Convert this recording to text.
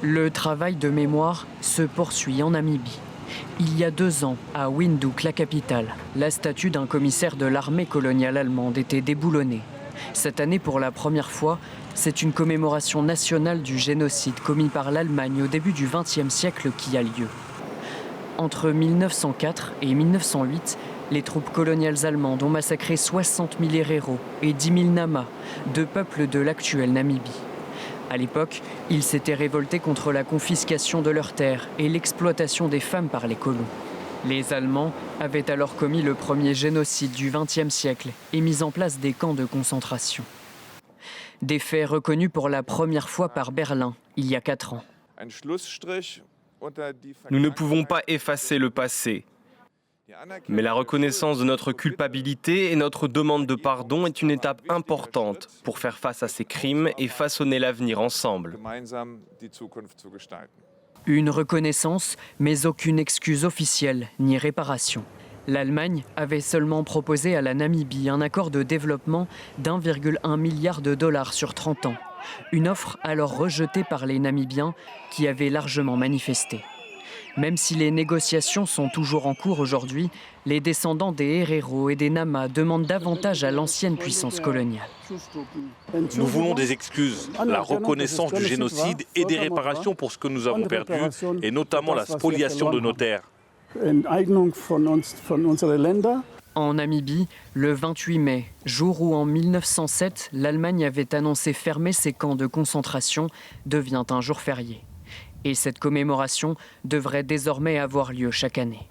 Le travail de mémoire se poursuit en Namibie. Il y a 2 ans, à Windhoek, la capitale, la statue d'un commissaire de l'armée coloniale allemande était déboulonnée. Cette année, pour la première fois, c'est une commémoration nationale du génocide commis par l'Allemagne au début du XXe siècle qui a lieu. Entre 1904 et 1908, les troupes coloniales allemandes ont massacré 60 000 Herero et 10 000 Nama, 2 peuples de l'actuelle Namibie. À l'époque, ils s'étaient révoltés contre la confiscation de leurs terres et l'exploitation des femmes par les colons. Les Allemands avaient alors commis le premier génocide du XXe siècle et mis en place des camps de concentration. Des faits reconnus pour la première fois par Berlin, il y a 4 ans. Nous ne pouvons pas effacer le passé. Mais la reconnaissance de notre culpabilité et notre demande de pardon est une étape importante pour faire face à ces crimes et façonner l'avenir ensemble. Une reconnaissance, mais aucune excuse officielle ni réparation. L'Allemagne avait seulement proposé à la Namibie un accord de développement d'1,1 milliard de dollars sur 30 ans. Une offre alors rejetée par les Namibiens qui avaient largement manifesté. Même si les négociations sont toujours en cours aujourd'hui, les descendants des Herero et des Nama demandent davantage à l'ancienne puissance coloniale. Nous voulons des excuses, la reconnaissance du génocide et des réparations pour ce que nous avons perdu, et notamment la spoliation de nos terres. En Namibie, le 28 mai, jour où en 1907, l'Allemagne avait annoncé fermer ses camps de concentration, devient un jour férié. Et cette commémoration devrait désormais avoir lieu chaque année.